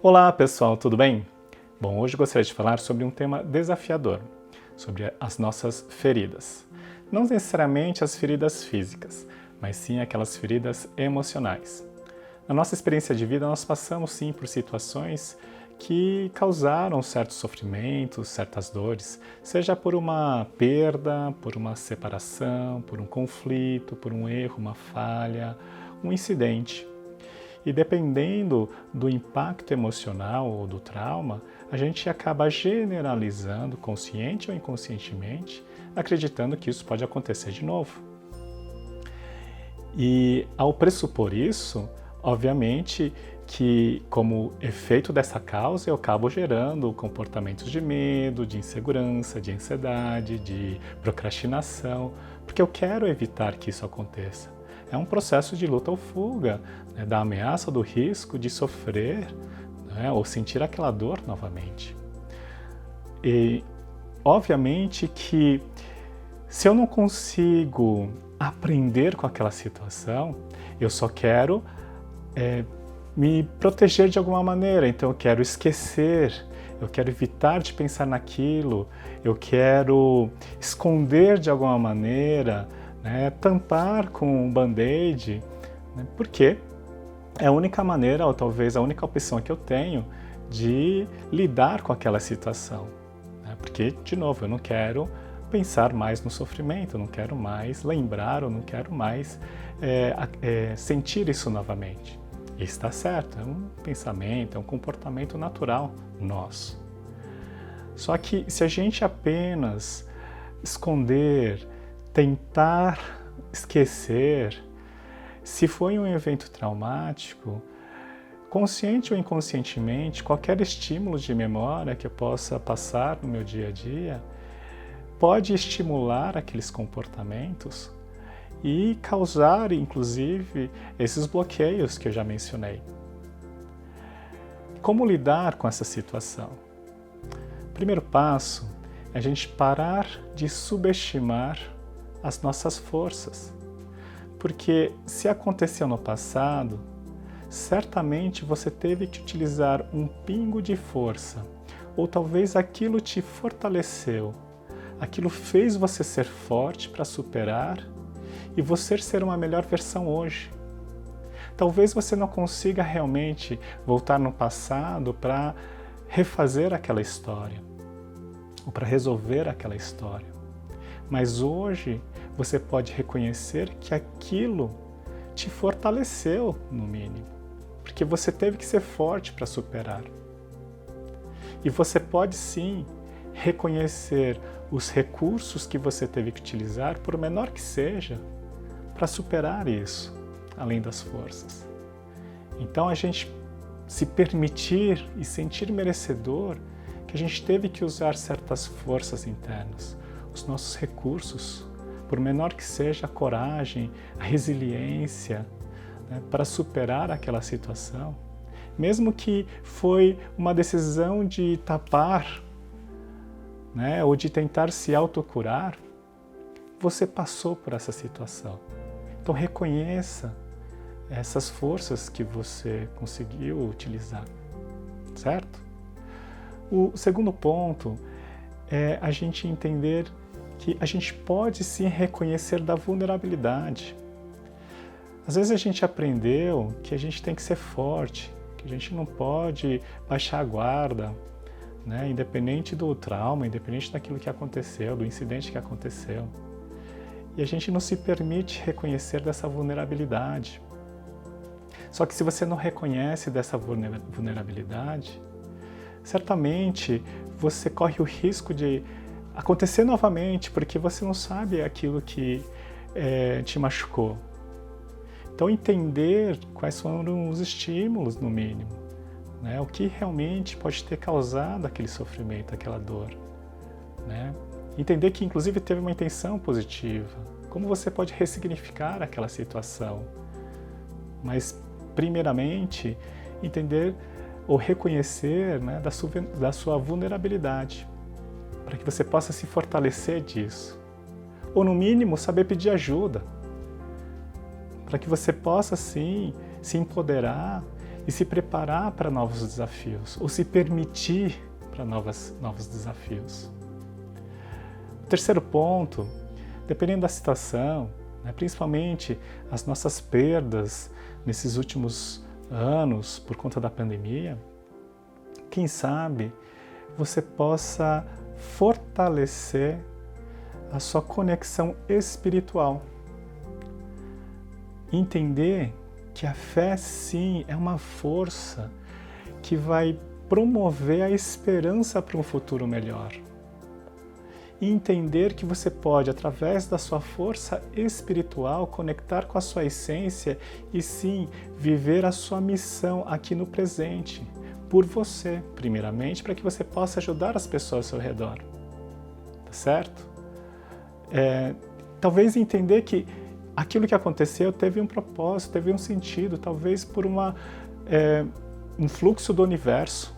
Olá pessoal, tudo bem? Bom, hoje gostaria de falar sobre um tema desafiador, sobre as nossas feridas. Não necessariamente as feridas físicas, mas sim aquelas feridas emocionais. Na nossa experiência de vida, nós passamos sim por situações que causaram certos sofrimentos, certas dores, seja por uma perda, por uma separação, por um conflito, por um erro, uma falha, um incidente. E dependendo do impacto emocional ou do trauma, a gente acaba generalizando, consciente ou inconscientemente, acreditando que isso pode acontecer de novo. E ao pressupor isso, obviamente que como efeito dessa causa eu acabo gerando comportamentos de medo, de insegurança, de ansiedade, de procrastinação, porque eu quero evitar que isso aconteça. É um processo de luta ou fuga, né, da ameaça, do risco de sofrer, né, ou sentir aquela dor novamente. E, obviamente que se eu não consigo aprender com aquela situação, eu só quero me proteger de alguma maneira, então eu quero esquecer, eu quero evitar de pensar naquilo, eu quero esconder de alguma maneira, né, tampar com um band-aid, né, porque é a única maneira, ou talvez a única opção que eu tenho de lidar com aquela situação. Né, porque, de novo, eu não quero pensar mais no sofrimento, eu não quero mais lembrar, eu não quero mais sentir isso novamente. E está certo, é um pensamento, é um comportamento natural nosso. Só que se a gente apenas esconder, tentar esquecer, se foi um evento traumático, consciente ou inconscientemente, qualquer estímulo de memória que eu possa passar no meu dia a dia pode estimular aqueles comportamentos e causar, inclusive, esses bloqueios que eu já mencionei. Como lidar com essa situação? O primeiro passo é a gente parar de subestimar as nossas forças. Porque se aconteceu no passado, certamente você teve que utilizar um pingo de força, ou talvez aquilo te fortaleceu, aquilo fez você ser forte para superar e você ser uma melhor versão hoje. Talvez você não consiga realmente voltar no passado para refazer aquela história, ou para resolver aquela história. Mas hoje você pode reconhecer que aquilo te fortaleceu, no mínimo, porque você teve que ser forte para superar. E você pode sim reconhecer os recursos que você teve que utilizar, por menor que seja, para superar isso, além das forças. Então a gente se permitir e sentir merecedor que a gente teve que usar certas forças internas, os nossos recursos, por menor que seja a coragem, a resiliência, né, para superar aquela situação, mesmo que foi uma decisão de tapar, né, ou de tentar se autocurar, você passou por essa situação. Então reconheça essas forças que você conseguiu utilizar, certo? O segundo ponto é a gente entender que a gente pode sim reconhecer da vulnerabilidade. Às vezes a gente aprendeu que a gente tem que ser forte, que a gente não pode baixar a guarda, né? Independente do trauma, independente daquilo que aconteceu, do incidente que aconteceu. E a gente não se permite reconhecer dessa vulnerabilidade. Só que se você não reconhece dessa vulnerabilidade, certamente você corre o risco de acontecer novamente, porque você não sabe aquilo que te machucou. Então entender quais foram os estímulos, no mínimo, né? O que realmente pode ter causado aquele sofrimento, aquela dor, né? Entender que inclusive teve uma intenção positiva, como você pode ressignificar aquela situação, mas primeiramente entender ou reconhecer, né, da sua vulnerabilidade, para que você possa se fortalecer disso. Ou, no mínimo, saber pedir ajuda, para que você possa, sim, se empoderar e se preparar para novos desafios, ou se permitir para novos desafios. O terceiro ponto, dependendo da situação, né, principalmente as nossas perdas nesses últimos anos por conta da pandemia, quem sabe você possa fortalecer a sua conexão espiritual. Entender que a fé, sim, é uma força que vai promover a esperança para um futuro melhor. E entender que você pode, através da sua força espiritual, conectar com a sua essência e, sim, viver a sua missão aqui no presente, por você, primeiramente, para que você possa ajudar as pessoas ao seu redor. Tá certo? Talvez entender que aquilo que aconteceu teve um propósito, teve um sentido, talvez por um fluxo do universo.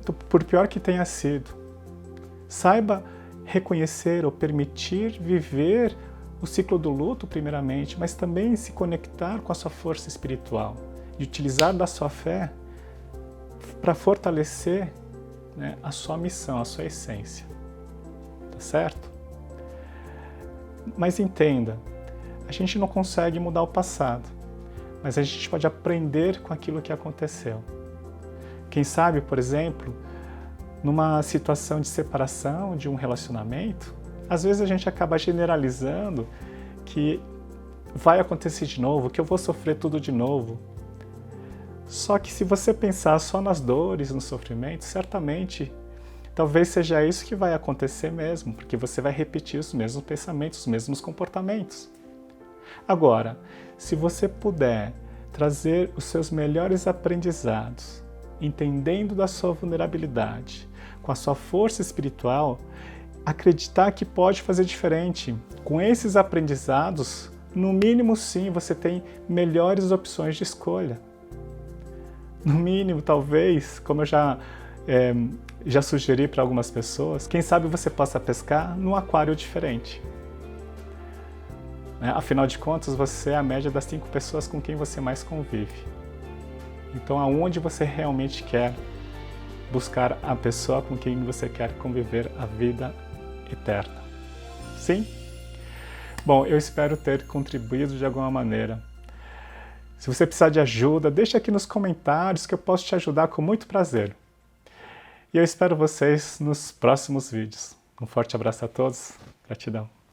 Então, por pior que tenha sido, saiba reconhecer ou permitir viver o ciclo do luto, primeiramente, mas também se conectar com a sua força espiritual e utilizar da sua fé para fortalecer, né, a sua missão, a sua essência. Tá certo? Mas entenda, a gente não consegue mudar o passado, mas a gente pode aprender com aquilo que aconteceu. Quem sabe, por exemplo, numa situação de separação de um relacionamento, às vezes a gente acaba generalizando que vai acontecer de novo, que eu vou sofrer tudo de novo. Só que se você pensar só nas dores, no sofrimento, certamente talvez seja isso que vai acontecer mesmo, porque você vai repetir os mesmos pensamentos, os mesmos comportamentos. Agora, se você puder trazer os seus melhores aprendizados, entendendo da sua vulnerabilidade, com a sua força espiritual, acreditar que pode fazer diferente. Com esses aprendizados, no mínimo sim, você tem melhores opções de escolha. No mínimo, talvez, como eu já sugeri para algumas pessoas, quem sabe você possa pescar num aquário diferente. Afinal de contas, você é a média das 5 pessoas com quem você mais convive. Então, aonde você realmente quer buscar a pessoa com quem você quer conviver a vida eterna? Sim? Bom, eu espero ter contribuído de alguma maneira. Se você precisar de ajuda, deixa aqui nos comentários que eu posso te ajudar com muito prazer. E eu espero vocês nos próximos vídeos. Um forte abraço a todos. Gratidão.